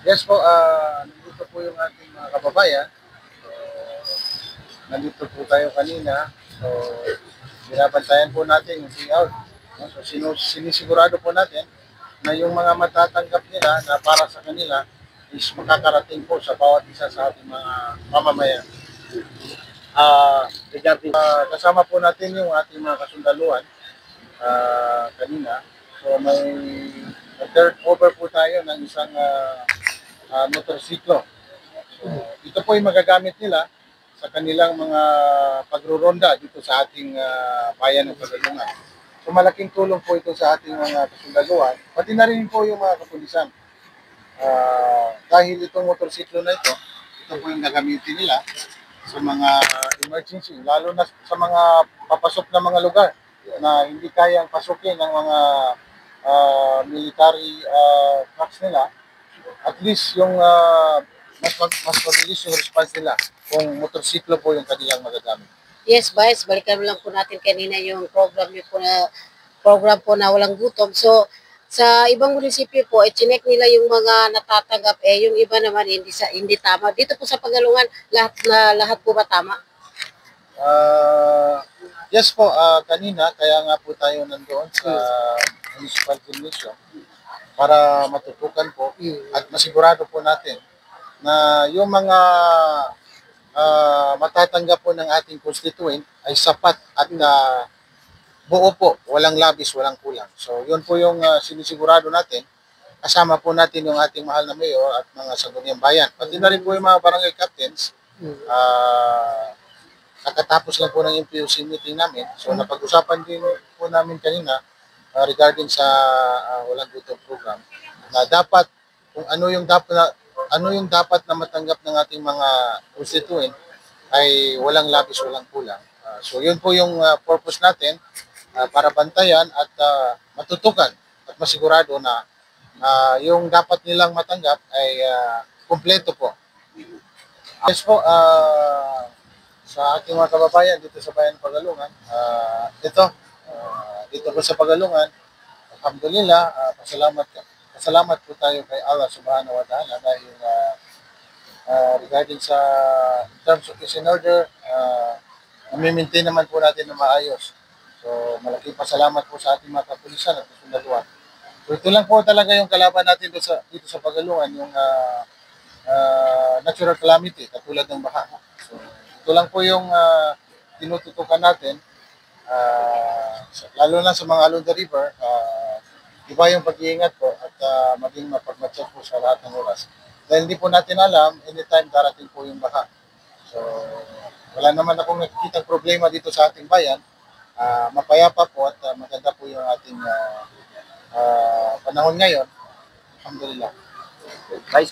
Yes po, nandito po yung ating mga kababayan. So, nandito po tayo kanina. So, binabantayan po natin yung payout. No? So, sinisigurado po natin na yung mga matatanggap nila na para sa kanila is makakarating po sa bawat isa sa ating mga mamamayan. Regarding, kasama po natin yung ating mga kasundaluhan kanina. So, may third over po tayo ng isang motorsiklo. So, ito po yung magagamit nila sa kanilang mga pagruronda dito sa ating bayan ng Pagalungan. So malaking tulong po ito sa ating mga kasundaluhan, pati na rin po yung mga kapulisan. Dahil itong motorsiklo na ito po yung gagamitin nila sa mga emergency, lalo na sa mga papasok na mga lugar na hindi kayang pasukin ng mga military trucks nila. At least yung mas mabilis yung response nila kung motorsiklo po yung kanilang magagamit. Yes, Vice, balikan lang po natin kanina yung program po na walang gutom. So, sa ibang munisipyo po, chinek nila yung mga natatanggap, yung iba naman hindi tama. Dito po sa Pagalungan, lahat po ba tama? Yes po, kanina kaya nga po tayo nandoon sa municipal commission para matutukan po at masigurado po natin na yung mga matatanggap po ng ating constituent ay sapat at buo po, walang labis, walang kulang. So yun po yung sinisigurado natin. Kasama po natin yung ating mahal na mayor at mga sangguniang bayan. Pati na rin po yung mga barangay captains. Nakatapos lang po ng MPOC meeting namin. So napag-usapan din po namin kanina regarding sa walang gutom program na dapat kung ano yung dapat na matanggap ng ating mga constituent ay walang labis, walang kulang. So yun po yung purpose natin para bantayan at matutukan at masigurado na yung dapat nilang matanggap ay kumpleto po. Yes po, sa ating mga kababayan dito sa Bayan ng Pagalungan, dito po sa Pagalungan, alhamdulillah, pasalamat po tayo kay Allah Subhanahu wa Ta'ala dahil regarding sa terms of peace and order, nami-maintain naman po natin na maayos. So, malaking pasalamat po sa ating mga kapulisan at kasundaluhan. So, ito lang po talaga yung kalaban natin dito sa Pagalungan, yung natural calamity, katulad ng baha. So, ito lang po yung tinututukan natin, lalo na sa mga along the river, iba yung pag-iingat po at maging mapagmatsyag po sa lahat ng oras. Dahil hindi po natin alam, anytime darating po yung baha. So, wala naman akong nakikita problema dito sa ating bayan. Mapayapa po at maganda po yung ating panahon ngayon. Alhamdulillah. Vice,